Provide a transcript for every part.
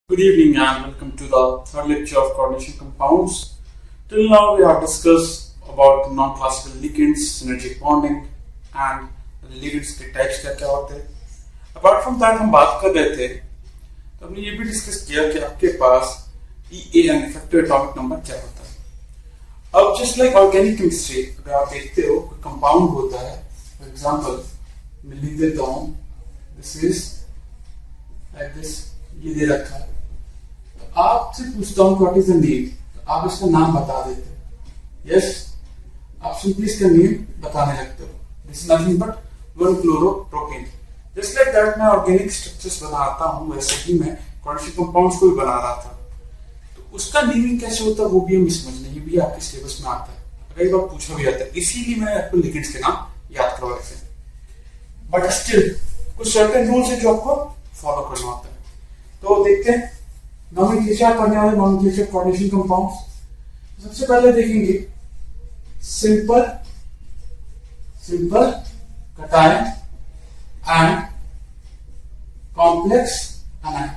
Good evening and welcome to the third lecture of coordination compounds. Till now we have discussed about non-classical ligands, synergic bonding and ligands के types क्या क्या होते हैं. Apart from that हम बात कर रहे थे तो हमने ये भी डिस्कस किया कि आपके पास EA यानी इफेक्टिव एटॉमिक नंबर क्या होता है. अब जस्ट लाइक ऑर्गेनिक केमिस्ट्री अगर आप देखते हो कंपाउंड होता है, फॉर एग्जांपल मैं लिख देता हूँ दिस इज लाइक दिस, ये दे रखा है. आपसे पूछता हूँ व्हाट इज द नेम, तो आप इसका नाम बता देते हो. यस, आप सिंपली इसका नेम बताने लगते हो. This is nothing but 1-chloro-propane. Just like that मैं ऑर्गेनिक स्ट्रक्चर्स बनाता हूँ, वैसे ही मैं कोऑर्डिनेशन कंपाउंड्स को भी बना रहा था. तो उसका नेमिंग कैसे होता है वो भी हमें समझना, ये भी आपके सिलेबस में आता है, कई बार पूछा भी जाता है. इसीलिए मैं आपको लिगेंड्स के नाम याद करवा रहे थे. बट स्टिल कुछ सर्टेन रूल्स है जो आपको फॉलो करना होता है. तो देखते हैं नोमेनक्लेचर पढ़ने वाले नोमेनक्लेचर कोऑर्डिनेशन कंपाउंड्स. सबसे पहले देखेंगे simple cation and complex अनायन.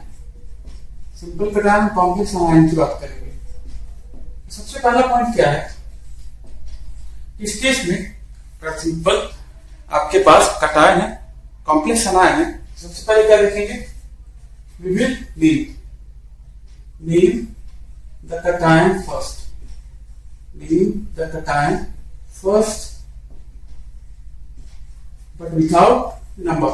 Simple cation complex अनायन की बात करेंगे. सबसे पहला पॉइंट क्या है, इस केस में सिंपल आपके पास कटायन है, कॉम्प्लेक्स अनायन है. सबसे पहले क्या देखेंगे, we will name the cation first. Name the cation first, but without number.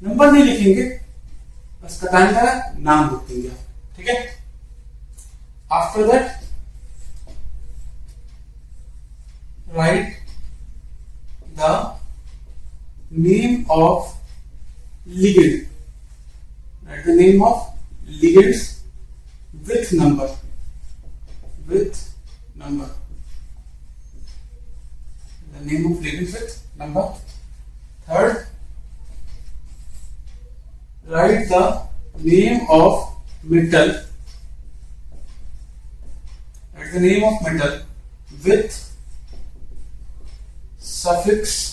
Number नहीं लिखेंगे, बस cation का नाम लिख देंगे. ठीक है. After that, write the name of ligand. Write the name of ligands with number. The name of ligands with number. Third, write the name of metal. Write the name of metal with suffix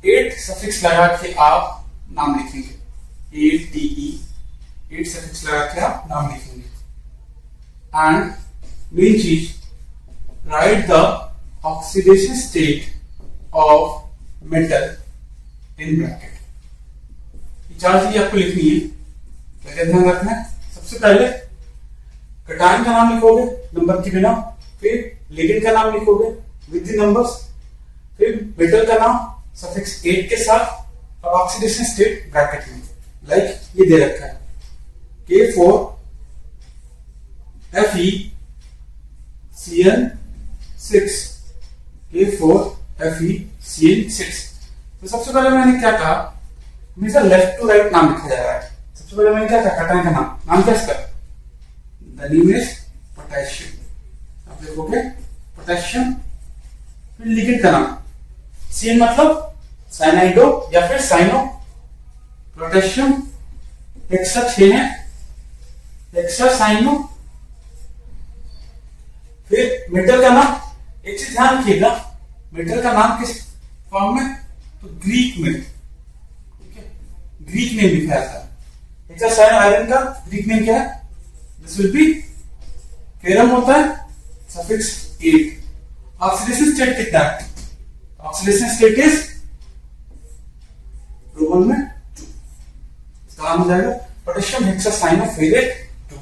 8 suffix लगा के आप नाम लिखेंगे. 8 suffix लगा के आप नाम लिखेंगे. एंड मेन चीज, right the oxidation state of metal in bracket. ये 4 चीजें आपको लिखनी है. क्या ध्यान रखना है, सबसे पहले कटायन का नाम लिखोगे नंबर के बिना, फिर लिगेंड का नाम लिखोगे विद द नंबर्स, फिर मेटल का नाम सफिक्स 8 के साथ और ऑक्सीडेशन स्टेट ब्रैकेट में. लाइक ये दे रखा है K4 FeCN6. K4 FeCN6. तो सबसे पहले मैंने क्या कहा, हमेशा लेफ्ट टू राइट नाम लिखा जा रहा है. सबसे पहले मैंने क्या कहा, कटायन का नाम क्या इसका, द नेम इज पोटेशियम. आप देखोगे पोटेशियम. फिर लिगेंड का नाम सीएन मतलब साइनाइडो या फिर साइनो. पोटेशियम हेक्सा 6 है, हेक्सा साइनो. फिर मेटल का नाम, एक चीज ध्यान रखिएगा, मेटल का नाम किस फॉर्म में, तो ग्रीक में. ठीक है, ग्रीक नेम लिखा जाता है. हेक्सा साइनो आयरन का ग्रीक नेम क्या है, दिस विल बी फेरम होता है, सफिक्स 8. ऑक्सीडेशन स्टेट कितना है, ऑक्सीडेशन स्टेट इज रोमन में 2. इसका नाम हो जाएगा पोटेशियम हेक्सासाइनोफेरेट 2.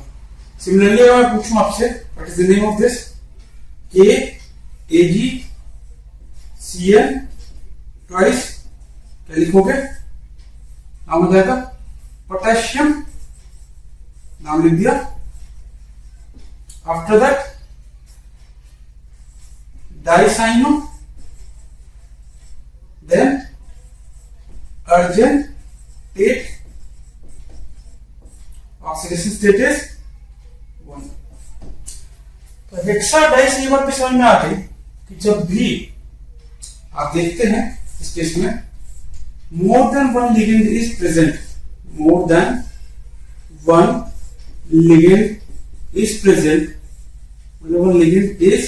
सिमिलरली अगर मैं पूछूं आपसे what is the name of this, KAgCN twice, क्या लिखोगे, नाम हो जाएगा पोटेशियम, नाम लिख दिया. After that dicyano, then argentate, oxidation state is 1. तो हेक्सा डाइस ये बात भी समझ में आ गई कि जब भी आप देखते हैं इस केस में more than one ligand is present, more than one ligand is present, one ligand is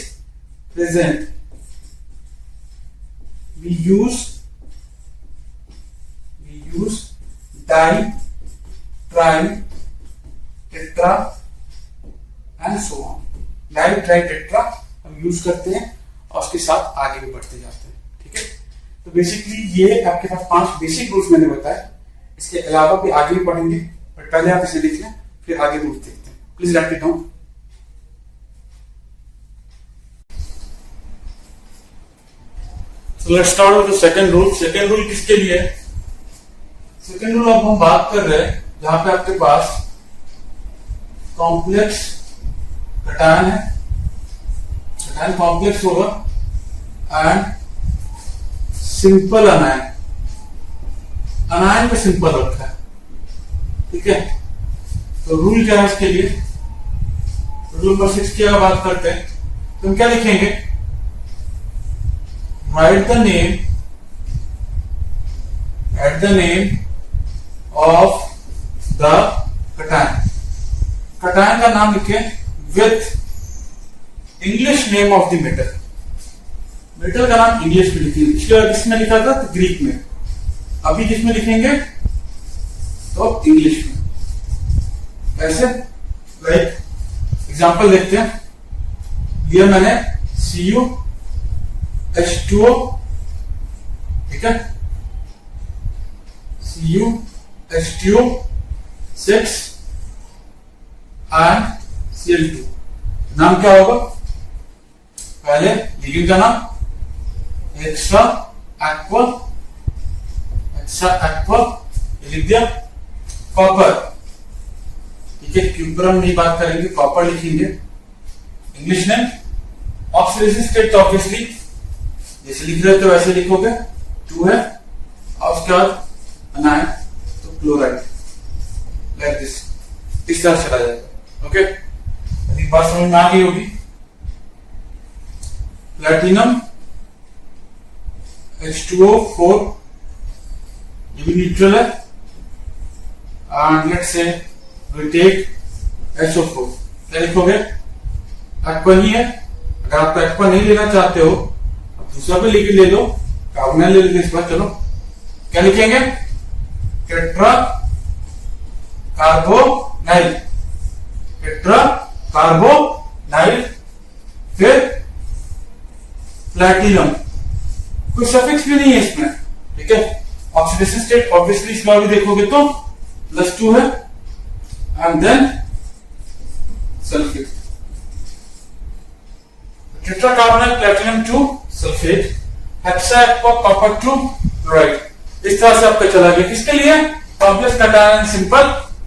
present we use di, tri, tetra and so on. Di, tri, tetra हम यूज करते हैं और उसके साथ आगे भी बढ़ते जाते हैं। ठीक है, तो बेसिकली ये आपके पास 5 बेसिक रूल्स मैंने बताया। इसके अलावा भी आगे भी पढ़ेंगे, पर पहले आप इसे लिख लें, फिर आगे रूल्स देखते हैं। Please right it down. So let's start with the second rule. Second rule किसके लिए है? सेकेंड रूल अब हम बात कर रहे हैं जहां पे आपके पास कॉम्प्लेक्स कटायन है, कटायन कॉम्प्लेक्स होगा एंड सिंपल अनायन, अनायन में सिंपल रखा है। ठीक है, तो रूल क्या है इसके लिए? रूल नंबर 6 की अगर बात करते हैं तो हम क्या लिखेंगे? write the name of the cation. cation का नाम लिखें with English name of the metal. Metal का नाम इंग्लिश में लिखिए। पिछले बार किसमें लिखा था? तो ग्रीक में। अभी किसमें लिखेंगे? तो इंग्लिश में। ऐसे लाइक एग्जांपल देखते हैं। ये मैंने CuH2O, ठीक है, CuH2O 6 and Cl2। नाम क्या होगा? पहले लिगेंड का नाम एक्स्ट्रा एक्वा, ये लिख दिया। कॉपर, ठीक है, क्यूपरम नहीं बात करेंगे, कॉपर लिखेंगे। इंग्लिश नेम ऑक्सीडेशन स्टेट तो ऑब्वियसली जैसे लिख रहे तो वैसे लिखोगे, 2 है, और उसके बाद अनायन तो क्लोराइड, लाइक दिस, इस तरह चला जाएगा। ओके, यदि बात समझ में आ गई होगी। प्लैटिनम H2O4, ये भी न्यूट्रल है, and let's say we take SO4, क्या लिखोगे? एक्वा ही है। अगर आप एक्वा नहीं लेना चाहते हो, दूसरा पे लिख ले लो, कार्बोनाइल ले लेते इस बार। चलो क्या लिखेंगे? टेट्रा कार्बोनाइल, टेट्रा कार्बोनाइल, फिर प्लैटिनम। कोई सफिक्स भी नहीं है इसमें, ठीक है। ऑक्सीडेशन स्टेट ऑब्वियसली इसमें भी देखोगे तो +2 है, and then sulphate, tetra carbonyl, platinum 2, sulphate, hexa aqua, copper 2, chloride. इस तरह से आपका चला गया। किसके लिए? कॉम्प्लेक्स कटायन सिंपल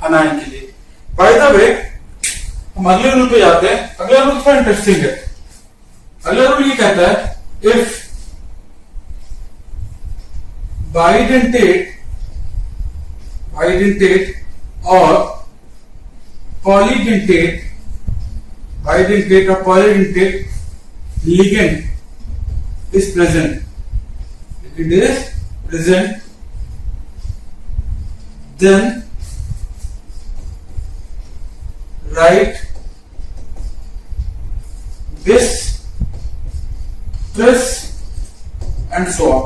अनायन के लिए। बाय द वे, हम अगले रूल पे जाते हैं। अगला रूल थोड़ा इंटरेस्टिंग है। अगला रूल ये कहता है, if bidentate or polydentate ligand is present, then write bis, tris and so on.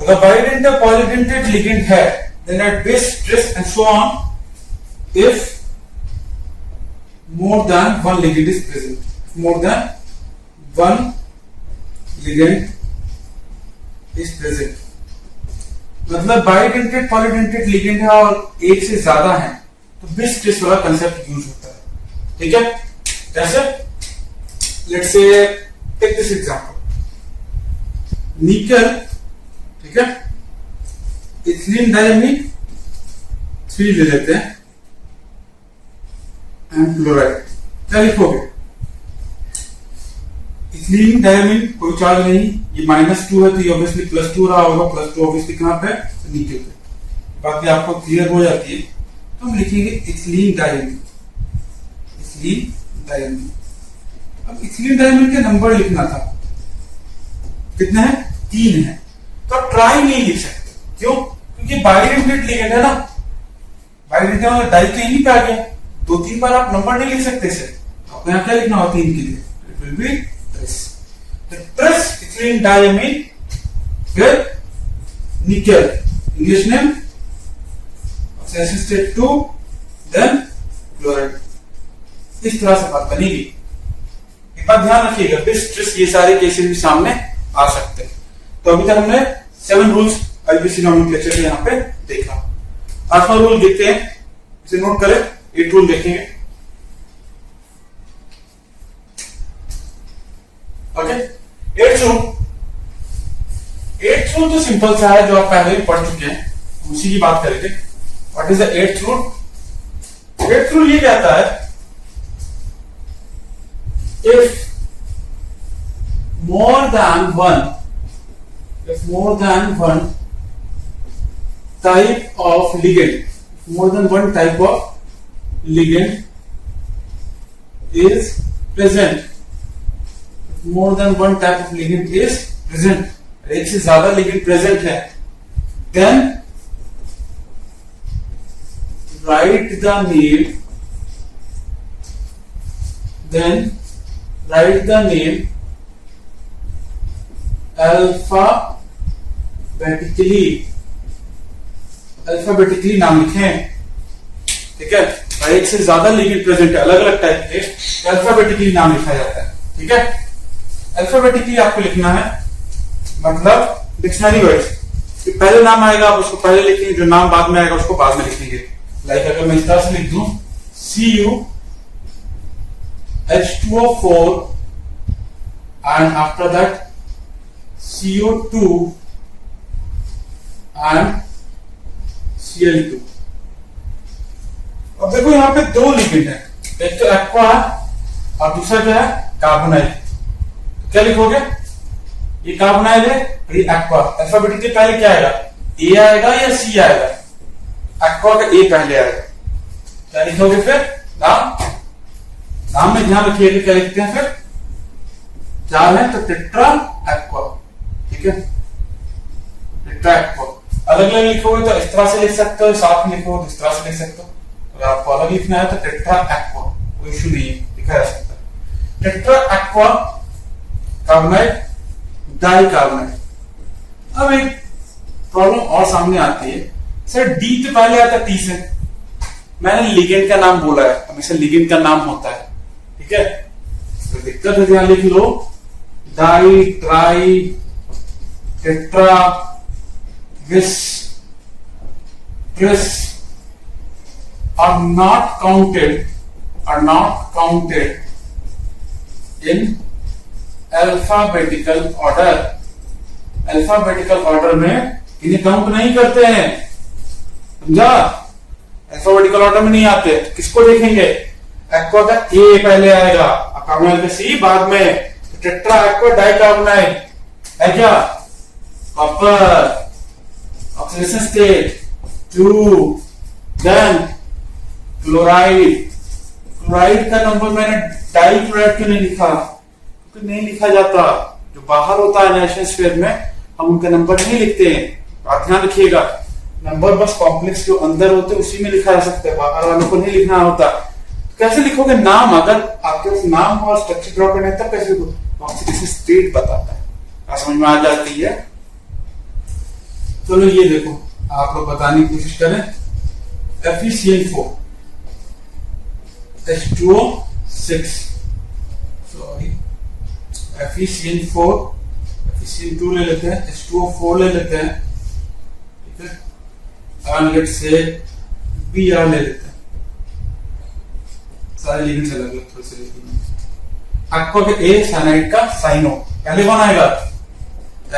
अगर bidentate polydentate ligand है, then write bis, tris and so on if more than one ligand is present. More than one ligand is present, मतलब bidentate polydentate ligand है और एक से ज्यादा है तो बिस ट्रिस वाला कंसेप्ट यूज होता है। ठीक है, जैसे let's say take this example, निकल, ठीक है, इथिलीन डायमीन 3 ले लेते हैं एंड क्लोराइड। क्या लिखोगे? इथिलीन डायमीन कोई चार्ज नहीं, ये -2 है तो ये ऑब्वियसली +2 रहा होगा। +2 ऑब्वियसली कहां पे? तो नीचे पे। बाकी आपको क्लियर हो जाती है तो हम लिखेंगे इथिलीन डायमीन, इथिलीन डायमीन। अब इथिलीन डायमीन के नंबर लिखना था, कितने हैं? 3 है। तो आप ट्राई नहीं लिख सकते, क्यों? क्योंकि बाइडेंटेट लिगेंड है ना, बाइडेंटेट मतलब डाई तो यहीं पे आ गया, 2-3 बार आप नंबर नहीं लिख सकते इसे। आपको यहां क्या लिखना होता है? 3 के लिए it will be tris. The tris ethylene diamine फिर nickel, English name, oxidation state 2, then chloride. इस तरह से बात बनेगी। एक बात ध्यान रखिएगा, बिस, ट्रिस, ये सारे केसेस भी सामने आ सकते हैं। तो अभी तक हमने 7 रूल्स आईपीसी नॉमेनक्लेचर के यहाँ पे देखा। 8वां रूल देखते हैं, इसे नोट करें। 8 रूल देखेंगे। ओके, 8th रूल तो सिंपल सा है, जो आप पहले ही पढ़ चुके हैं, उसी की बात करेंगे। What is the 8th rule? 8th rule ये कहता है, if more than one type of ligand is present, एक से ज्यादा लिगेंड प्रेजेंट है, then write the name alphabetically नाम लिखें। ठीक है, एक से ज्यादा लिगेंड प्रेजेंट है, अलग अलग टाइप के, अल्फाबेटिकली नाम लिखा जाता है। ठीक है, अल्फाबेटिकली आपको लिखना है, मतलब डिक्शनरी वाइज, पहले नाम आएगा आप उसको पहले लिखेंगे, जो नाम बाद में आएगा उसको बाद में लिखेंगे। लाइक अगर मैं इस तरह से लिख दूं CuH2O4 and after that CO2 and Cl2। अब देखो यहां पे 2 लिगेंड है, एक तो एक्वा है और दूसरा क्या है, कार्बोनाइल। क्या लिखोगे? ये कार्बोनाइल है, ये एक्वा। अल्फाबेटिकली पहले क्या आएगा, ए आएगा या सी आएगा? एक्वा का ए पहले आएगा। क्या लिखोगे फिर? नाम में ध्यान रखिएगा, क्या लिखते हैं फिर? 4 है तो टेट्रा एक्वा। ठीक है, टेट्रा एक्वा। अलग अलग लिखोगे तो इस तरह से लिख सकते हो, साथ में लिखोगे तो इस तरह से लिख सकते हो। अगर आपको अलग लिखना है तो टेट्रा एक्वा, कोई इशू नहीं है, लिखा जा सकता है। Tetra aqua carbonyl, di carbonyl. अब एक प्रॉब्लम और सामने आती है, सर डी तो पहले आता है टी से, मैंने लिगेंड का नाम बोला है, हमेशा लिगेंड का नाम होता है। ठीक है, तो दिक्कत है, यहां लिख लो di, tri, tetra, bis, tris are not counted in alphabetical order। Alphabetical order में इन्हें काउंट नहीं करते हैं, समझा? अल्फाबेटिकल ऑर्डर में नहीं आते। किसको देखेंगे? एक्वा का ए पहले आएगा, कार्बोनाइल का सी बाद में। तो टेट्रा एक्वा डाइकार्बोनाइल है क्या? Copper, oxidation state 2, then chloride. Chloride का नंबर मैंने डाई क्लोराइड क्यों नहीं लिखा? क्योंकि नहीं लिखा जाता, जो बाहर होता है नेशनल स्फीयर में हम उनका नंबर नहीं लिखते हैं। आप ध्यान रखिएगा, नंबर बस कॉम्प्लेक्स जो अंदर होते हैं उसी में लिखा जा सकता है, बाहर वालों को नहीं लिखना होता। कैसे लिखोगे नाम? अगर आपके पास नाम हो और स्ट्रक्चर ड्रॉ करना है तब कैसे लिखोगे? ऑक्सीडेशन स्टेट बताता है, आप समझ में आ जाती है। चलो ये देखो, आप लोग बताने की कोशिश करें। FeCl4 H2O6, sorry FeCl4 FeCl2 ले लेते हैं, H2O4 ले लेते हैं। ठीक है, और लेट्स से Br ले लेते हैं। सारे लिगेंड्स अलग अलग थोड़े से लेते हैं। एक्वा का ए, साइनाइड का साइनो। पहले कौन आएगा?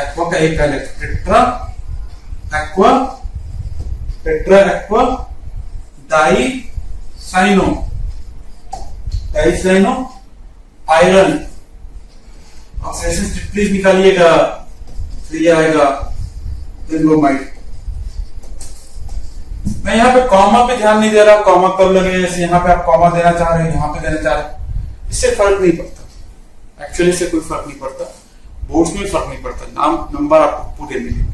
एक्वा का ए पहले, tetra aqua, tetra aqua di cyano, di cyano iron. Oxidation state please निकालिएगा, तो ये आएगा ब्रोमाइड। मैं यहाँ पे कॉमा पे ध्यान नहीं दे रहा, कॉमा कब लगे, जैसे यहाँ पे आप कॉमा देना चाह रहे हैं, यहाँ पे देना चाह रहे हैं, इससे फर्क नहीं पड़ता। एक्चुअली से कोई फर्क नहीं पड़ता, बोर्ड्स में फर्क नहीं पड़ता। नाम नंबर आपको पूरे मिलेंगे।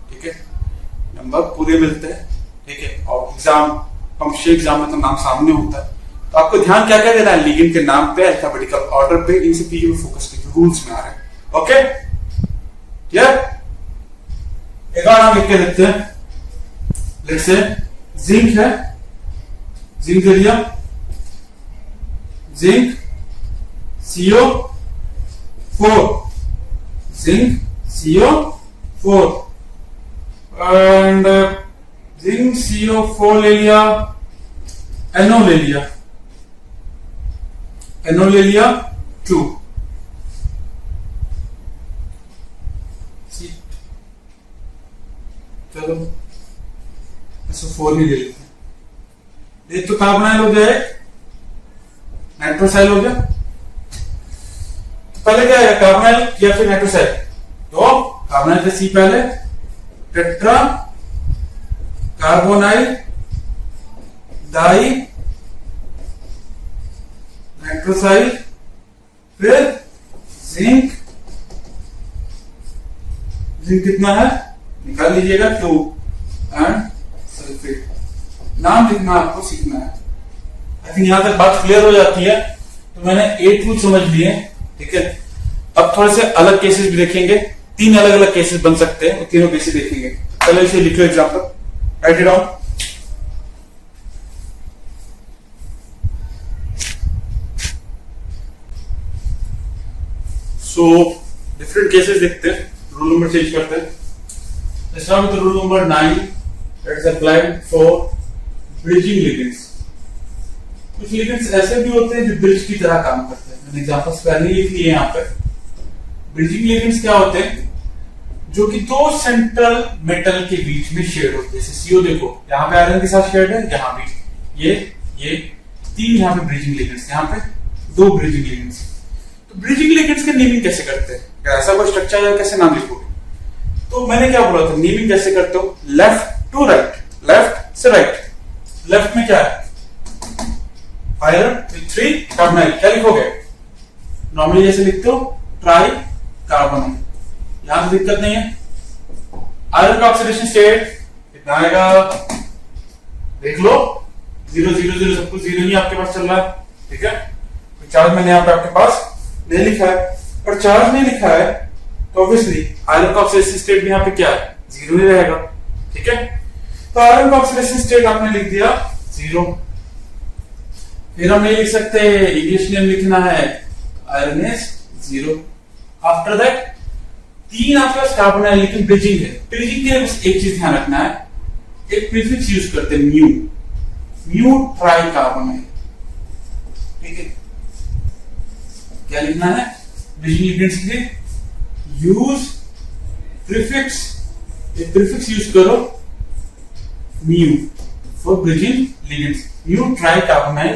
ठीक है, नंबर पूरे मिलते हैं। ठीक है, और एग्जाम कॉम्पिटिटिव एग्जाम में तो नाम सामने होता है। तो आपको ध्यान क्या क्या देना है? लिगेंड के नाम पे, अल्फाबेटिकल ऑर्डर पे, इन सब चीजों पे फोकस कीजिए, रूल्स में आ रहे हैं। Okay, clear? क्या नाम लिख के देखते हैं? लेट्स से जिंक है, जिंक दे दिया, zinc CO4, zinc CO4 and zinc CO4 ले लिया, NO ले लिया, NO ले लिया 2, चलो SO4 ही ले लेते हैं। एक तो कार्बोनाइल हो गया, एक नाइट्रोसाइल हो गया। तो पहले क्या है, कार्बोनाइल या फिर नाइट्रोसाइल? तो कार्बोनाइल से सी पहले, टेट्रा कार्बोनाइल डाई नाइट्रोसाइल, फिर जिंक, जिंक कितना है निकाल लीजिएगा 2 एंड सल्फेट। नाम लिखना आपको सीखना है। आई थिंक यहां तक बात क्लियर हो जाती है। तो मैंने A टू समझ लिए, ठीक है। अब थोड़े से अलग केसेस भी देखेंगे, 3 अलग अलग केसेस बन सकते हैं, तीनों केसेस देखेंगे। पहले इसे लिखो example, right it down. So different cases देखते हैं, रूल नंबर चेंज करते हैं। Let's start with rule number 9 that is applied for bridging ligands. कुछ ligands ऐसे भी होते हैं जो ब्रिज की तरह काम करते हैं। मैंने एग्जांपल्स पहले ही लिख लिए यहाँ पे। ब्रिजिंग ligands क्या होते हैं? जो कि दो सेंट्रल मेटल के बीच में शेड होते हैं। जैसे CO देखो, यहाँ पे आयरन के साथ शेड है, यहाँ भी ये 3 यहाँ पे ब्रिजिंग ligands, यहाँ पे 2 ब्रिजिंग ligands। तो ब्रिजिंग ligands का नेमिंग कैसे करते हैं? ऐसा कोई स्ट्रक्चर है, कैसे नाम लिखोगे? तो मैंने क्या बोला था, नेमिंग कैसे करते हो? लेफ्ट टू राइट, लेफ्ट से राइट। लेफ्ट में क्या है? आयरन विद 3 कार्बोनाइल, क्या लिखोगे? नॉर्मली जैसे लिखते हो ट्राई कार्बोनाइल, यहां तो दिक्कत नहीं है। आयरन का ऑक्सीडेशन स्टेट कितना आएगा? देख लो, 0 0 0, सब कुछ 0 ही आपके पास चल रहा है, ठीक है। तो चार्ज मैंने यहाँ पे आपके पास नहीं लिखा है, और चार्ज नहीं लिखा है तो ऑब्वियसली आयरन का ऑक्सीडेशन स्टेट भी यहाँ पे क्या है? 0 ही रहेगा, ठीक है। तो आयरन का ऑक्सीडेशन स्टेट आपने लिख दिया 0। फिर हम ये लिख सकते हैं, इंग्लिश नेम लिखना है आयरन इज 0। आफ्टर दैट 3 आपके पास कार्बोनाइल, लेकिन ब्रिजिंग है। ब्रिजिंग के लिए बस एक चीज ध्यान रखना है, एक प्रीफिक्स यूज करते हैं म्यू ट्राई कार्बोनाइल, ठीक है। क्या लिखना है ब्रिजिंग लिगेंड्स के लिए? यूज प्रीफिक्स, एक प्रीफिक्स यूज करो mu for bridging ligands, mu try carbonyl.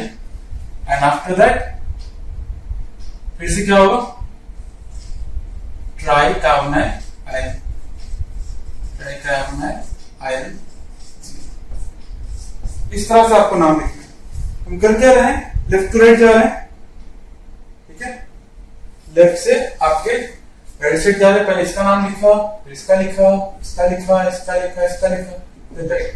And after that फिर से क्या होगा? Try carbonyl iron, try carbonyl iron. इस तरह से आपको नाम लिखना है। हम कर क्या रहे हैं? लेफ्ट टू राइट जा रहे हैं, ठीक है। लेफ्ट से आपके राइट साइड जा रहे हैं। पहले इसका नाम लिखा, फिर इसका लिखा, इसका लिखा, इसका लिखा, इसका लिखा, फिर राइट।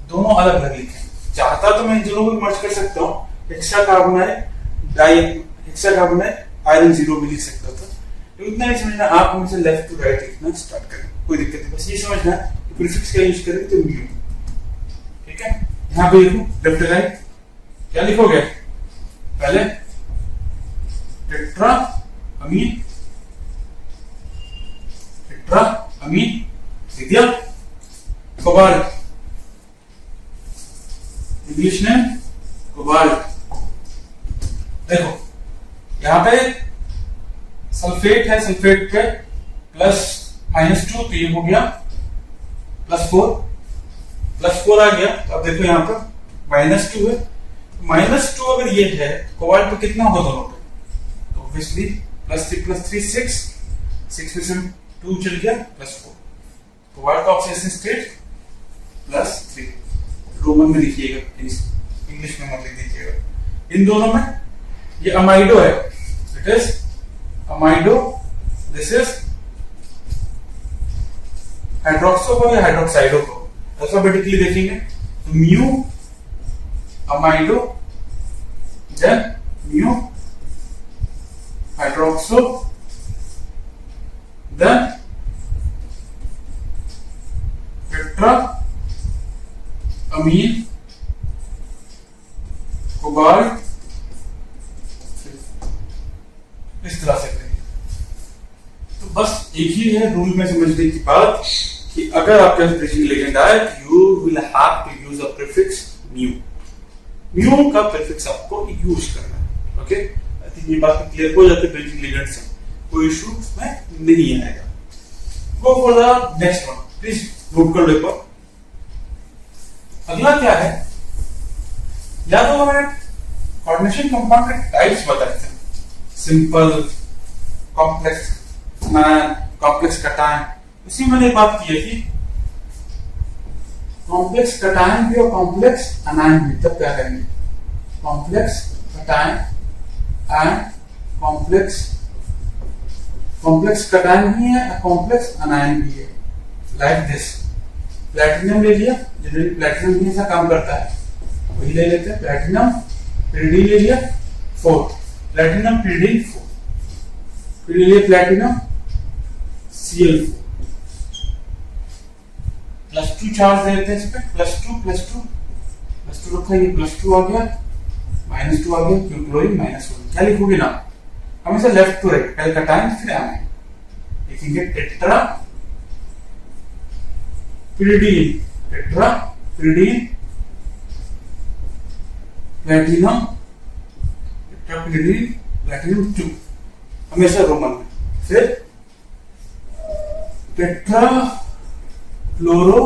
दोनों अलग अलग लिखे। चाहता तो मैं इन दोनों को मर्ज कर सकता हूँ, hexa carbonyl di, hexa carbonyl iron 0 भी लिख सकता था। इतना ही समझना, आप मुझसे लेफ्ट टू राइट लिखना स्टार्ट करें, कोई दिक्कत नहीं। बस ये समझना है कि प्रीफिक्स का यूज करेंगे तो म्यू, ठीक है। यहां पे लिखूं लेफ्ट टू राइट, क्या लिखोगे? पहले टेट्रा अमीन, टेट्रा अमीन लिख दिया। कोबाल्ट, इंग्लिश में कोबाल्ट। देखो यहां पे सल्फेट है, सल्फेट पे +-2, तो ये हो गया +4 आ गया। तो अब देखो यहां पर -2 है, -2 अगर ये है, कोबाल्ट पे कितना होगा दोनों पे? तो ऑब्वियसली +3 6 में से 2 चल गया, +4। कोबाल्ट का ऑक्सीडेशन स्टेट +3। रोमन में लिखिएगा प्लीज, इंग्लिश में मत लिख दीजिएगा। इन दोनों में ये अमाइडो है, it is amido, this is hydroxo को या हाइड्रोक्साइडो को अल्फाबेटिकली देखेंगे तो mu amido, then mu hydroxo, then amine, cobalt, इस तरह से करेंगे। तो बस एक ही है रूल में समझने की बात कि अगर आपके पास ब्रिजिंग लिगेंड आए you will have to use a prefix mu. Mu का प्रीफिक्स आपको यूज करना है। ओके, आई थिंक ये बात क्लियर हो जाती है ब्रिजिंग लिगेंड से, कोई इशू में नहीं आएगा। Go for the next one, please note कर लो एक बार। अगला क्या है, या तो हमें कोऑर्डिनेशन कंपाउंड के टाइप्स बताए थे, सिंपल, कॉम्प्लेक्स, कॉम्प्लेक्स कटायन। इसी मैंने बात की थी, कॉम्प्लेक्स कटायन भी और कॉम्प्लेक्स अनायन भी। तब क्या करेंगे, complex cation and complex cation भी है, कॉम्प्लेक्स अनायन भी है। लाइक दिस, प्लैटिनम ले लिया, जनरली प्लैटिनम भी ऐसा काम करता है, वही ले लेते हैं। प्लैटिनम पिरिडीन ले लिया, 4 प्लैटिनम पिरिडीन 4, फिर ले लिया प्लैटिनम Cl4, +2 चार्ज दे देते हैं इस पे, +2 रखा, ये +2 आ गया, -2 आ गया, क्यों क्लोरीन -1। क्या लिखोगे ना, हमेशा लेफ्ट टू राइट, पहले कटायन फिर आयन लिखेंगे। टेट्रा पिरिडीन प्लैटिनम 2, हमेशा रोमन में। फिर टेट्रा फ्लोरो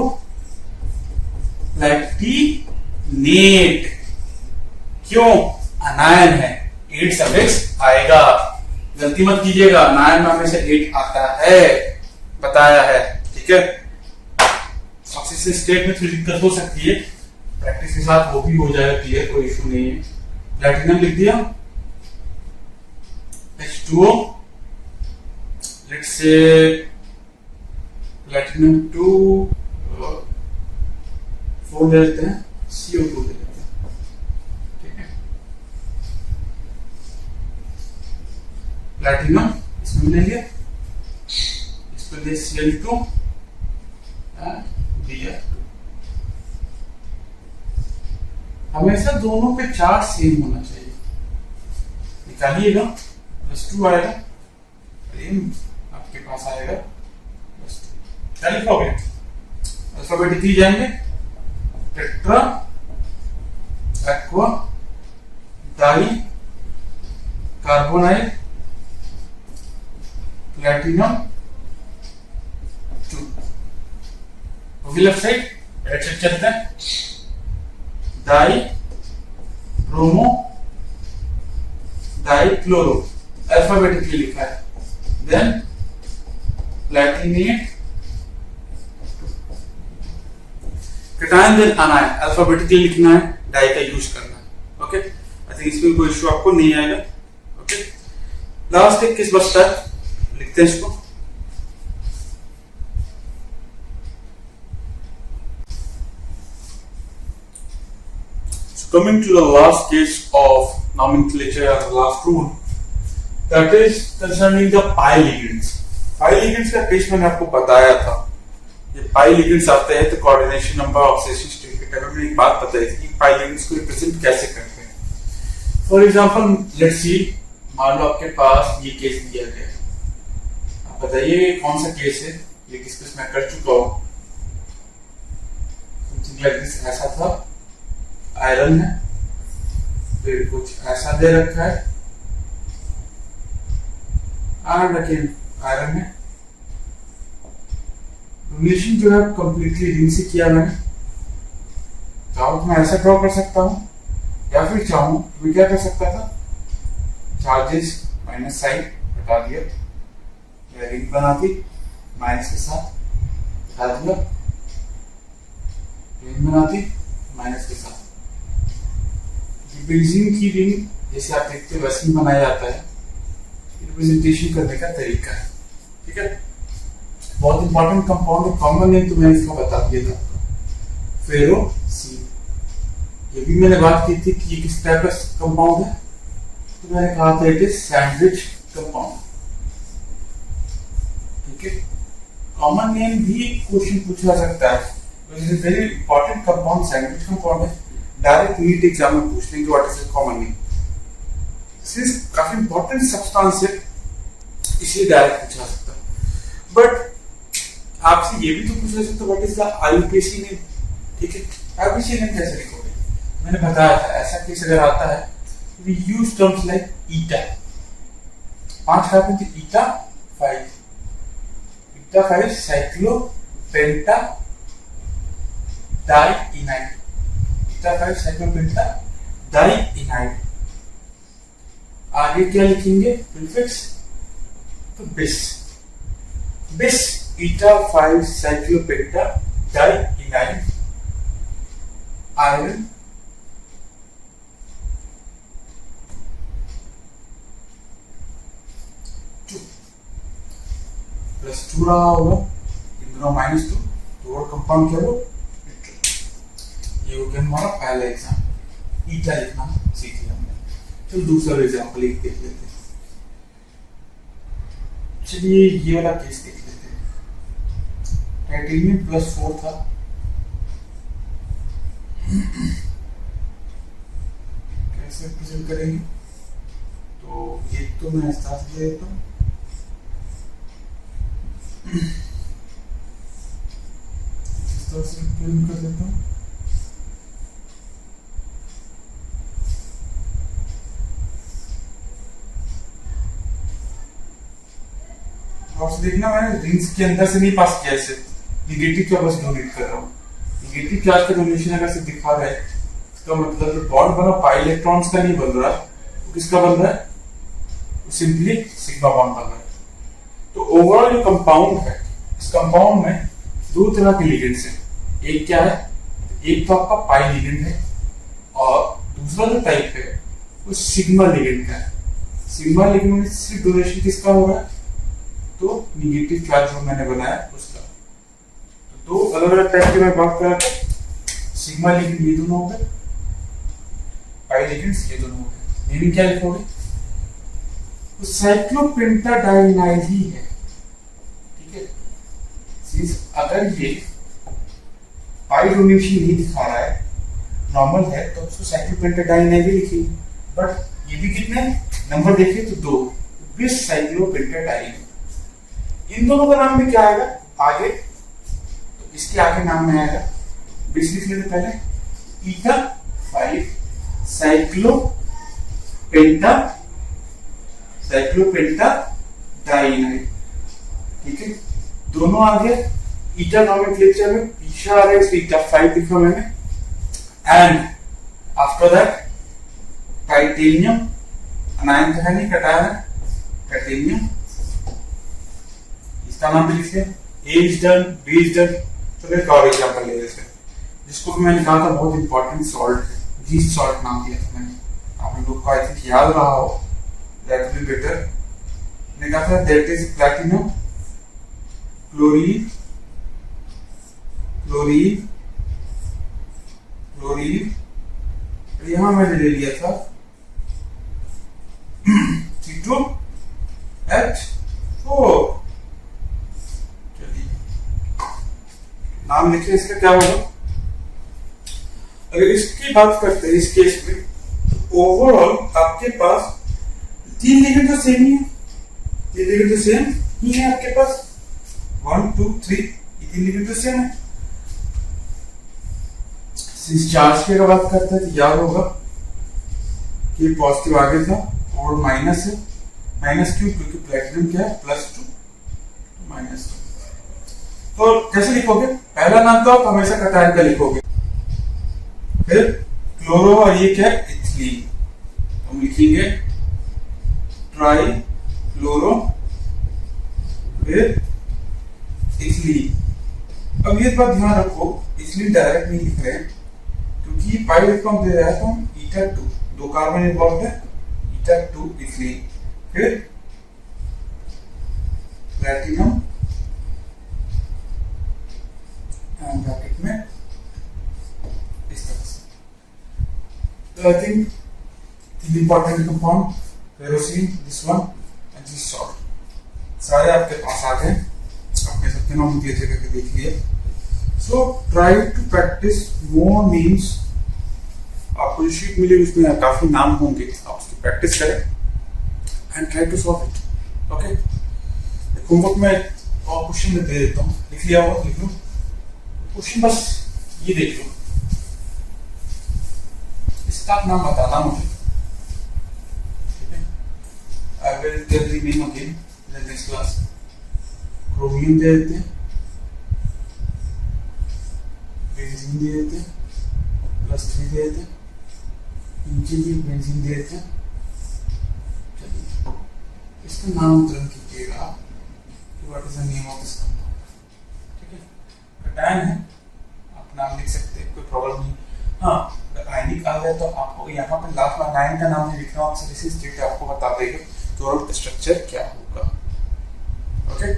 लैक्टिनेट, क्यों, अनायन है, 8 सफिक्स आएगा, गलती मत कीजिएगा, अनायन में हमेशा 8 आता है, बताया है। ठीक है, ऑक्सीजन स्टेट में थोड़ी दिक्कत हो सकती है, प्रैक्टिस के साथ वो भी हो जाएगा क्लियर, कोई इशू नहीं है। प्लैटिनम लिख दिया, H2O, लेट्स से प्लैटिनम 2 4 ले लेते हैं, CO2 ले लेते हैं। ठीक है, प्लैटिनम इसमें ले लिया, इस पर दे Cl2 दिया। हमेशा दोनों पे चार्ज सेम होना चाहिए, निकालिएगा, +2 आएगा, आपके पास आएगा +2। क्या लिखोगे, अल्फाबेटिकली जाएंगे, tetra aqua di carbonyl platinum 2। Left side right side चलते हैं, di bromo di chloro, alphabetically लिखा है, then platinate cation, then anion, alphabetically लिखना है, डाई का यूज करना है। ओके, आई थिंक इसमें कोई इशू आपको नहीं आएगा। ओके, लास्ट एक किस बचता है, लिखते हैं इसको। Coming to the last case of nomenclature, the last rule, that is concerning the pi ligands. pi ligands का केस मैंने आपको बताया था, ये pi ligands आते हैं तो कोऑर्डिनेशन नंबर ऑक्सीडेशन स्टेट के टाइम में एक बात बताई थी कि pi ligands को रिप्रेजेंट कैसे करते हैं। फॉर एग्जांपल लेट्स सी, मान लो आपके पास ये केस दिया गया है, आप बताइए कौन सा केस है, ये किस केस मैं कर चुका हूँ, समथिंग लाइक दिस, ऐसा था, आयरन है, फिर कुछ ऐसा दे रखा है, अगेन आयरन है, रिलेशन जो है कंप्लीटली रिंग से किया मैंने। चाहो तो मैं ऐसा ड्रॉ कर सकता हूं, या फिर चाहूं तो मैं क्या कर सकता था, चार्जेस माइनस साइन हटा दिया, रिंग बनाती माइनस के साथ, हटा दिया, रिंग बनाती माइनस के साथ। बेंजीन की रिंग जैसे आप देखते हो वैसे ही बनाया जाता है, रिप्रेजेंटेशन करने का तरीका है। ठीक है, बहुत इंपॉर्टेंट कंपाउंड है, कॉमन नेम तो मैंने इसका बता दिया था, फेरोसीन। ये भी मैंने बात की थी कि ये किस टाइप का कंपाउंड है, तो मैंने कहा था इट इज सैंडविच कंपाउंड। ठीक है, कॉमन नेम भी क्वेश्चन पूछा जा सकता है, very important compound, sandwich compound है। डायरेक्ट नीट एग्जाम में पूछ लेंगे व्हाट इज कॉमन नेम। काफी इंपॉर्टेंट सब्सटेंस है, इसलिए डायरेक्ट पूछा सकता है। बट आपसे ये भी तो पूछ सकते what is the IUPAC name, ठीक है। आईयूपीएसी नेम कैसे लिखोगे, मैंने बताया था। ऐसा केस अगर आता है, we use terms like eta, 5 carbon की ईटा 5 साइक्लो पेंटा डाइइनाइड, ईटा 5 साइक्लो पेंटा डाइइनाइड। आगे क्या लिखेंगे प्रीफिक्स, तो बिस, बिस ईटा 5 साइक्लो पेंटा डाइइनाइड आयरन 2 प्लस 2 रहा होगा, इन दोनों -2, तो और कंपाउंड क्या हो, ये हो गया हमारा पहला एग्जाम्पल। ईटा लिखना सीख लिया हमने। चलो दूसरा एग्जाम्पल एक देख लेते हैं। चलिए ये वाला केस देख लेते हैं। टाइटेनियम +4 था, कैसे रिप्रेजेंट करेंगे, तो ये तो मैं एहसास दे देता हूँ। इस तरह से रिप्रेजेंट कर देता हूँ। और देखना मैंने रिंग्स के अंदर से नहीं पास किया, इसे निगेटिव का बस डोनेट कर रहा हूँ। निगेटिव चार्ज का डोनेशन अगर से दिखा रहा है, इसका मतलब जो बॉन्ड बना पाई इलेक्ट्रॉन्स का नहीं बन रहा, तो किसका बन रहा है, तो सिंपली सिग्मा बॉन्ड बन रहा है। तो ओवरऑल जो कंपाउंड है, इस कंपाउंड में 2 तरह के लिगेंड्स हैं। एक क्या है, एक तो आपका पाई लिगेंड है, और दूसरा जो टाइप है वो सिग्मा लिगेंड का है। सिग्मा लिगेंड में सिर्फ डोनेशन किसका हो रहा है, तो निगेटिव चार्ज जो मैंने बनाया उसका। तो 2 अलग अलग टाइप की मैं बात कर रहा था। सिग्मा लिगेंड ये दोनों हो गए, पाई लिगेंड्स ये दोनों हो गए। नेमिंग क्या लिखोगे, तो साइक्लोपेंटाडाइनाइल ही है, ठीक है। सिंस अगर ये पाई डोनेशन नहीं दिखा रहा है, नॉर्मल है, तो उसको साइक्लोपेंटाडाइनाइल ही लिखेंगे। बट ये भी कितने नंबर देखें तो 2, 20 साइक्लोपेंटाडाइनाइल। इन दोनों का नाम भी क्या आएगा आगे, तो इसके आगे नाम में आएगा 20 लिख लेते पहले, ईटा 5 साइक्लोपेंटा डाइनाइड, ठीक है। दोनों आ गए। ईटा नॉमेनक्लेचर में पीछे आ रहा है, इसलिए ईटा 5 लिखा मैंने। एंड आफ्टर दैट टाइटेनियम, अनायन तो है नहीं, कटाया है, टाइटेनियम, इसका नाम भी लिखिए। A is done, B is done। तो एक और एग्जांपल ले लेते हैं, जिसको मैंने कहा था बहुत इंपॉर्टेंट सॉल्ट है, जीस्ट सॉल्ट नाम दिया था मैंने, आप लोग को आई थिंक याद रहा हो, दैट विल बी बेटर। मैंने कहा था that is platinum chlorine chlorine chlorine, यहां मैंने ले लिया था C2H4। नाम लिखिए, इसका क्या होगा। अगर इसकी बात करते हैं इस केस में, तो ओवरऑल आपके पास 3 लिगेंड तो सेम ही है, 3 लिगेंड तो सेम ही है आपके पास, 1 2 3, ये 3 लिगेंड तो सेम है। इस चार्ज की अगर बात करते हैं तो याद होगा कि पॉजिटिव आगे था और माइनस है, माइनस क्यों, क्योंकि प्लेटिनम क्या है +2 -2। तो कैसे लिखोगे, पहला नाम तो आप हमेशा कटायन का लिखोगे, फिर क्लोरो, और ये क्या है इथिलीन, हम लिखेंगे ट्राई क्लोरो फिर इथिलीन। अब ये बात ध्यान रखो, इथिलीन डायरेक्ट नहीं लिख रहे हैं, क्योंकि पाई इलेक्ट्रॉन दे रहा है, तो हम ईटा 2 कार्बन इन्वॉल्व है, ईटा 2 इथिलीन, फिर प्लैटिनम ब्रैकेट में इस तरह से। तो आई थिंक तीन important compound, kerosene, this one and this salt, सारे आपके पास आ गए। आपने सबके नाम दिए थे करके देख लिए। So try to practise more names. आपको जो शीट मिलेगी उसमें काफी नाम होंगे, आप उसकी प्रैक्टिस करें and try to solve it. Okay, homework में और क्वेश्चन में दे देता हूँ, लिख लिया हो लिख लो क्वेश्चन, बस ये देख लो, इसका आप नाम बताना मुझे, ठीक है। I will tell the name again in this class. Chromium दे देते हैं, बेंजीन दे देते हैं, +3 दे देते हैं, इंजीनियर बेंजीन दे देते हैं। चलिए इसका नामकरण कीजिएगा, what is the name of this compound, ठीक है। कैटायन है, आप नाम लिख सकते हैं, कोई प्रॉब्लम नहीं। हाँ, आयनिक आ गया तो आपको यहाँ पे लास्ट में आयन का नाम नहीं लिखना, ऑक्सीडेशन स्टेट आपको बता देगा तो स्ट्रक्चर क्या होगा। Okay,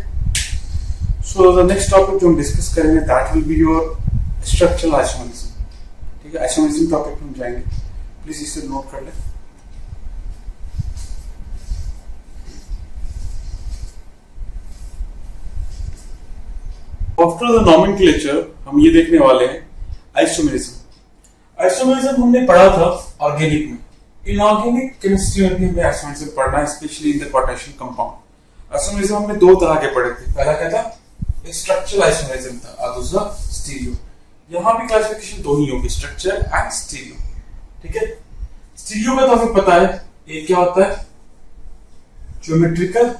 so the next topic जो हम डिस्कस करेंगे that will be your structural isomerism, ठीक है। आइसोमेरिज्म टॉपिक में जाएंगे, प्लीज इसे नोट कर लें। आफ्टर द नॉमेनक्लेचर हम ये देखने वाले हैं आइसोमेरिज्म। आइसोमेरिज्म हमने पढ़ा था ऑर्गेनिक में, इनऑर्गेनिक केमिस्ट्री में भी हमें आइसोमेरिज्म पढ़ना है, specially in the potassium compound. Isomerism हमने दो तरह के पढ़े थे, पहला क्या था, एक स्ट्रक्चरल आइसोमेरिज्म था और दूसरा स्टीरियो। यहाँ भी क्लासिफिकेशन दो ही होगी, स्ट्रक्चर एंड स्टीरियो, ठीक है। स्टीरियो का तो हमें पता है, एक क्या होता है ज्योमेट्रिकल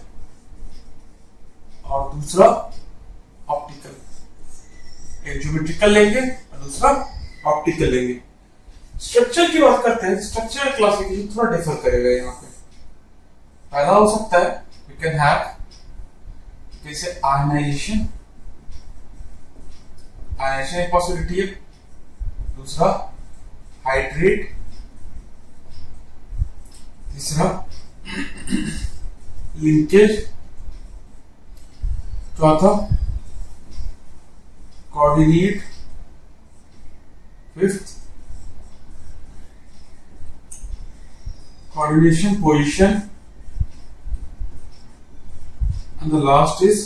और दूसरा ऑप्टिकल। एक ज्योमेट्रिकल लेंगे और दूसरा ऑप्टिकल लेंगे। स्ट्रक्चर की बात करते हैं, स्ट्रक्चर क्लासिफिकेशन थोड़ा डिफर करेगा। यहाँ पे पहला हो सकता है यू कैन हैव जैसे आयनाइजेशन, आयनाइजेशन एक पॉसिबिलिटी है। दूसरा हाइड्रेट, तीसरा लिंकेज, चौथा coordinate, fifth coordination position, and the last is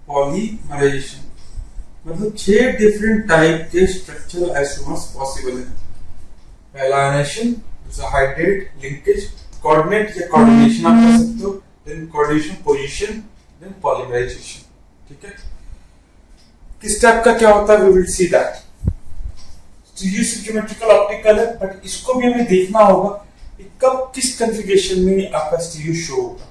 polymerization। मतलब 6 डिफरेंट टाइप के स्ट्रक्चरल आइसोमर्स पॉसिबल है। पहला आयनाइजेशन, दूसरा हाइड्रेट, लिंकेज, कोऑर्डिनेट या कोऑर्डिनेशन आप कर सकते हो, then coordination, position, then polymerization, ठीक है। किस टाइप का क्या होता है we will see that. Stereo geometrical optical है, बट इसको भी हमें देखना होगा कब किस कॉन्फ़िगरेशन में आपका स्टीरियो शो होगा।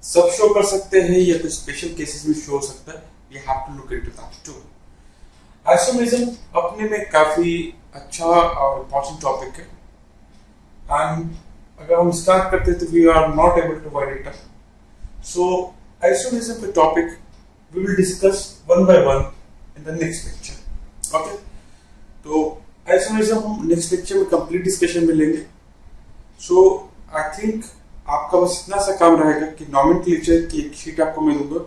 सब शो कर सकते हैं या कुछ स्पेशल केसेस में शो हो सकता है, you have to look into that too. Isomerism अपने में काफी अच्छा और इंपॉर्टेंट टॉपिक है, एंड अगर हम स्टार्ट करते हैं तो we are not able to wide it up. So isomerism पे topic we will discuss one by one in the next lecture. Okay, तो आइसोमेरिज्म हम नेक्स्ट लेक्चर में कंप्लीट डिस्कशन में लेंगे। सो आई थिंक आपका बस इतना सा काम रहेगा कि नॉमेनक्लेचर की एक शीट आपको मैं दूंगा,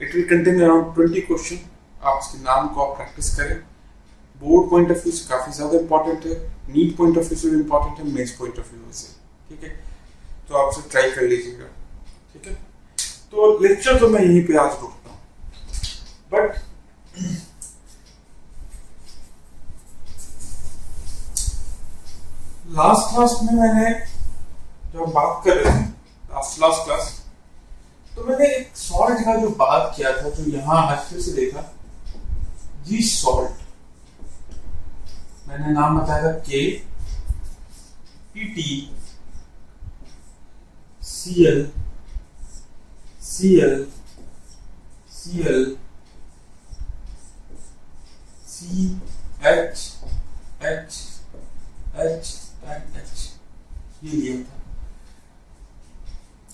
it will contain around 20 question. आप उसके नाम को आप प्रैक्टिस करें। बोर्ड पॉइंट ऑफ व्यू से काफी ज्यादा इंपॉर्टेंट है, नीट पॉइंट ऑफ व्यू से भी इंपॉर्टेंट है, मेंस पॉइंट ऑफ व्यू से, ठीक है। तो आप उसे ट्राई कर लीजिएगा, ठीक है। तो लेक्चर तो मैं यहीं पे आज रुकता हूँ, बट लास्ट क्लास में मैंने जब बात कर रहे थे लास्ट क्लास, तो मैंने एक सॉल्ट का जो बात किया था, जो यहाँ आज फिर से देखा, जी सॉल्ट, मैंने नाम बताया था KPT Cl Cl Cl CH H H and H, ये लिया था।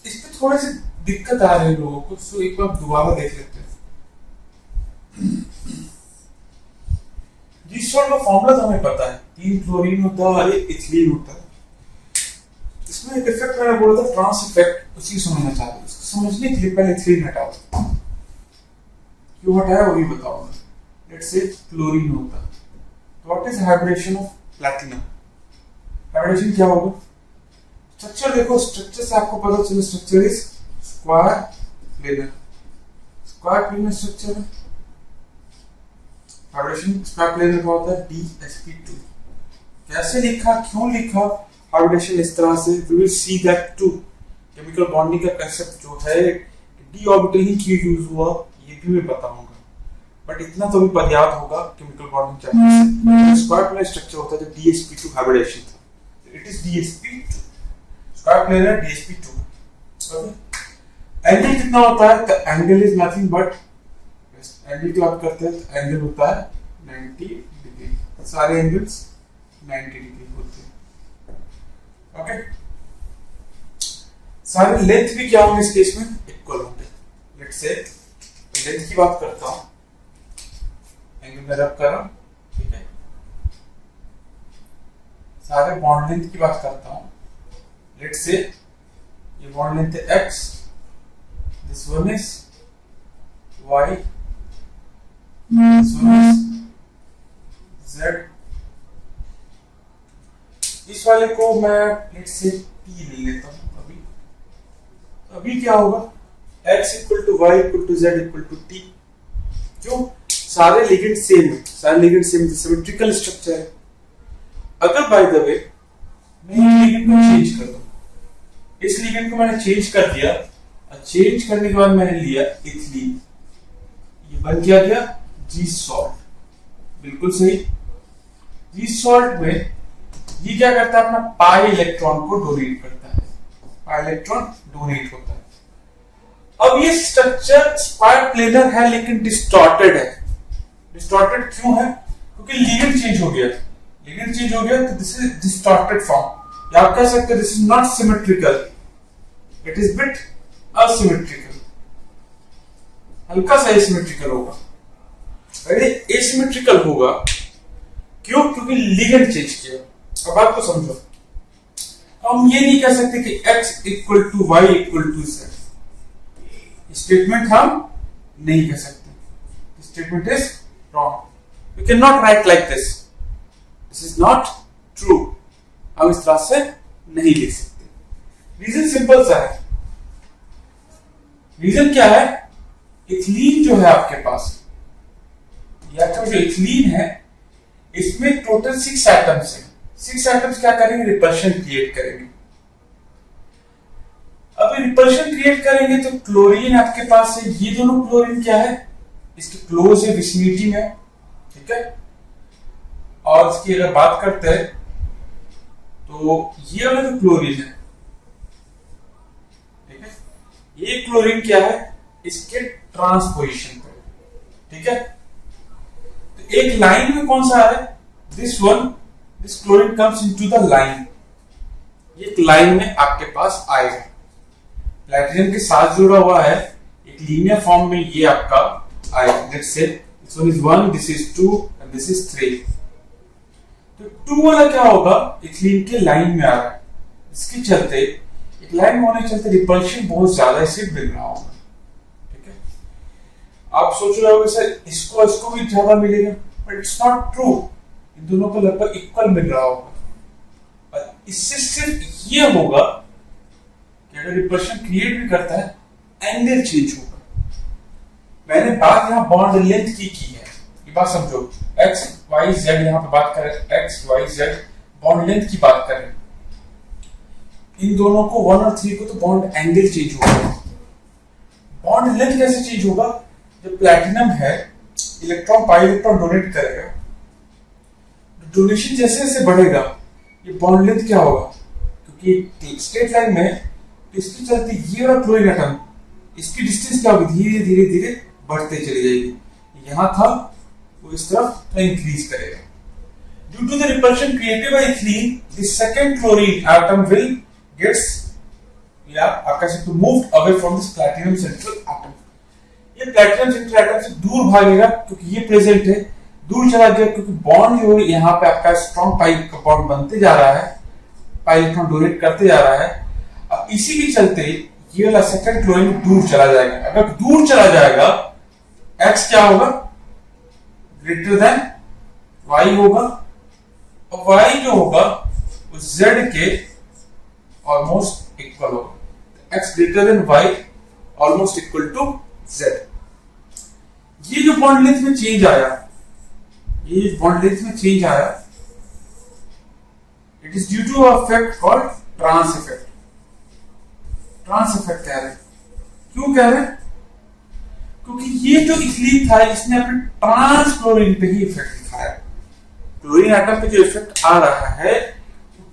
इस पे थोड़ी सी दिक्कत आ रही है लोगों को, सो एक बार दोबारा देख लेते हैं। जी सॉल्ट का फॉर्मूला तो हमें पता है, 3 क्लोरीन होता है और 1 इथिलीन होता है। इसमें एक इफेक्ट मैंने बोला था ट्रांस इफेक्ट, उसी को समझना चाहते हैं। इसको समझने के लिए पहले इथिलीन हटाओ, क्यों हटाया वो भी बताओ। लेट्स से क्लोरीन होता है, what is hybridization of platinum. Hybridization क्या होगा, स्ट्रक्चर देखो, स्ट्रक्चर से आपको पता चले structure is square planar, square planar structure है। हाइब्रिडेशन स्क्वायर प्लेनर का होता है DsP2। कैसे लिखा, क्यों लिखा हाइब्रिडेशन इस तरह से, we will see that too. Chemical bonding का कंसेप्ट जो है डी ऑर्बिटल ही क्यों यूज हुआ ये भी मैं बताऊंगा, बट इतना तो भी पता याद होगा केमिकल बॉन्डिंग चैप्टर से। स्क्वायर प्लेनर स्ट्रक्चर होता है जो DsP2 हाइब्रिडेशन था, it is DsP2 square planar DsP2। Angle कितना होता है, the angle is nothing but, angle की बात करते हैं तो एंगल होता है 90 डिग्री, सारे एंगल्स 90 डिग्री होते हैं। ओके, सारे लेंथ भी क्या होंगे इस केस में, इक्वल होंगे। लेट्स से लेंथ की बात करता हूं, एंगल में रब कर रहा हूं, ठीक है। सारे बॉन्ड लेंथ की बात करता हूं, लेट्स से ये बॉन्ड लेंथ है x, this one is y, this one is z। इस वाले को मैं लेट्स से p ले लेता हूं। अभी क्या होगा, x equal to y equal to z equal to t. क्यों, सारे लिगेंड सेम है, सारे लिगेंड सेम, सिमेट्रिकल स्ट्रक्चर है। अगर बाय द वे मैं लिगेंड को चेंज कर दूं, इस लिगेंड को मैंने चेंज कर दिया, और चेंज करने के बाद मैंने लिया इथिलीन, ये बन क्या गया जी सॉल्ट। बिल्कुल सही, जी सॉल्ट में ये क्या करता है, अपना पाई इलेक्ट्रॉन को डोनेट करता है, पाई इलेक्ट्रॉन डोनेट होता है। अब ये स्ट्रक्चर स्क्वायर प्लेनर है लेकिन डिस्टॉर्टेड है। डिस्टॉर्टेड क्यों है, क्योंकि लिगेंड चेंज हो गया, लिगेंड चेंज हो गया तो दिस इज डिस्टॉर्टेड फॉर्म, या आप कह सकते हैं this is not symmetrical, it is bit asymmetrical, हल्का सा एसिमेट्रिकल होगा। अरे एसिमेट्रिकल होगा क्यों, क्योंकि लिगेंड चेंज किया। अब बात को समझो, हम ये नहीं कह सकते कि x equal to y equal to z, statement हम नहीं कह सकते, statement is wrong, we can not write like this, this is not true, हम इस तरह से नहीं लिख सकते। रीजन सिंपल सा है, रीजन क्या है, इथिलीन जो है आपके पास, या तो जो इथिलीन है इसमें टोटल 6 एटम्स हैं। 6 एटम्स क्या करेंगे, रिपल्शन क्रिएट करेंगे। अब रिपल्शन क्रिएट करेंगे तो क्लोरीन आपके पास है, ये दोनों क्लोरीन क्या है, इसके क्लोज है, विसिनिटी में, ठीक है। और इसकी अगर बात करते हैं तो ये वाला जो क्लोरीन है, ठीक है, ये क्लोरीन क्या है, इसके ट्रांसपोजिशन पे, ठीक है। तो एक लाइन में कौन सा आ रहा है, this one, this chlorine comes into the line, ये एक लाइन में आपके पास आएगा, प्लैटिनम के साथ जुड़ा हुआ है, एक लीनियर फॉर्म में ये आपका आएगा। Let's say this one is 1, this is 2 and this is 3। तो 2 वाला क्या होगा, इथिलीन के लाइन में आ रहा है, इसके चलते एक लाइन में होने के चलते रिपल्शन बहुत ज्यादा इसे मिल रहा होगा, ठीक है। आप सोच रहे होगे सर इसको भी ज्यादा मिलेगा, बट इट्स नॉट ट्रू, इन दोनों को लगभग इक्वल मिल रहा होगा। और इससे सिर्फ ये होगा कि अगर रिपल्शन क्रिएट भी करता है, एंगल चेंज होगा। मैंने बात यहां बॉन्ड लेंथ की है, ये बात समझो, एक्स वाई जेड यहां पे बात करें, x y z bond length की बात करें, इन दोनों को 1 और 3 को तो बॉन्ड एंगल चेंज होगा। बॉन्ड लेंथ कैसे चेंज होगा, जब प्लैटिनम है, इलेक्ट्रॉन पाई इलेक्ट्रॉन डोनेट करेगा, डोनेशन जैसे जैसे बढ़ेगा ये बॉन्ड लेंथ क्या होगा, क्योंकि स्ट्रेट लाइन में तो इसके चलते ये वाला क्लोरीन एटम, इसकी डिस्टेंस क्या होगी, धीरे धीरे धीरे बढ़ते चली जाएगी। यहां था वो इस तरफ इंक्रीज करेगा। Due to the repulsion created by ethylene, the second chlorine atom will gets, या आप कह सकते हो, moved away from this platinum central atom. ये प्लैटिनम सेंट्रल एटम से दूर भागेगा क्योंकि ये प्रेजेंट है, दूर चला गया क्योंकि बॉन्ड जो है यहाँ पे आपका स्ट्रॉन्ग पाई का बॉन्ड बनते जा रहा है, पाई इलेक्ट्रॉन डोनेट करते जा रहा है। अब इसी के चलते ये वाला सेकंड क्लोरीन दूर चला जाएगा। अगर दूर चला जाएगा, x क्या होगा, ग्रेटर देन y होगा, और y जो होगा वो z के ऑलमोस्ट इक्वल होगा। x greater than y almost equal to z। ये जो बॉन्ड लेंथ में चेंज आया, ये बॉन्ड लेंथ में चेंज आया, it is due to effect called trans effect. Trans effect कह रहे हैं, क्यों कह रहे हैं? क्योंकि ये जो इथिलीन था इसने अपने ट्रांस क्लोरीन पे ही इफेक्ट दिखाया। क्लोरीन एटम पे जो इफेक्ट आ रहा है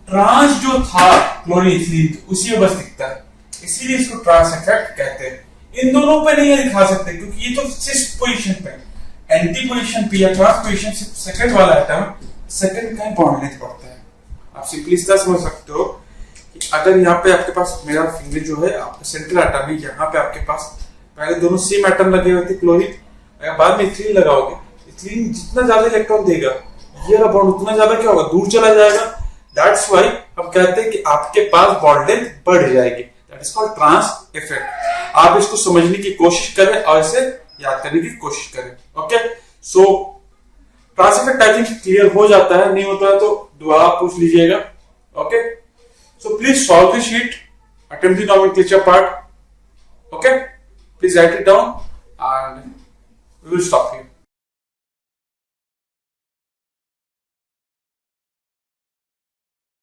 ट्रांस जो था क्लोरीन इथिलीन उसी में बस दिखता है, इसीलिए इसको ट्रांस इफेक्ट कहते हैं। इन दोनों पे नहीं दिखा सकते क्योंकि ये तो सिस पोजीशन पे, एंटी पोजीशन पे या ट्रांस पोजीशन से सेकंड वाला एटम सेकंड का बॉन्ड लेंथ बढ़ता है। आप सिंपली इस तरह समझ सकते हो कि अगर यहाँ पे आपके पास मेरा फिंगर जो है आपका सेंट्रल एटम है, यहाँ पे आपके पास पहले दोनों सेम एटम लगे हुए थे क्लोरीन, अगर बाद में इथिलीन लगाओगे, इथिलीन जितना ज्यादा इलेक्ट्रॉन देगा ये वाला बॉन्ड उतना ज्यादा क्या होगा, दूर चला जाएगा। दैट्स व्हाई हम कहते हैं कि आपके पास बॉन्ड लेंथ बढ़ जाएगी। That is called trans effect. आप इसको समझने की कोशिश करें और इसे याद करने की कोशिश करें। Okay, so trans effect I think clear हो जाता है, नहीं होता है तो दोबारा पूछ लीजिएगा। Okay, so please solve this sheet, attempt the nomenclature part. Okay, please write it down and we will stop here.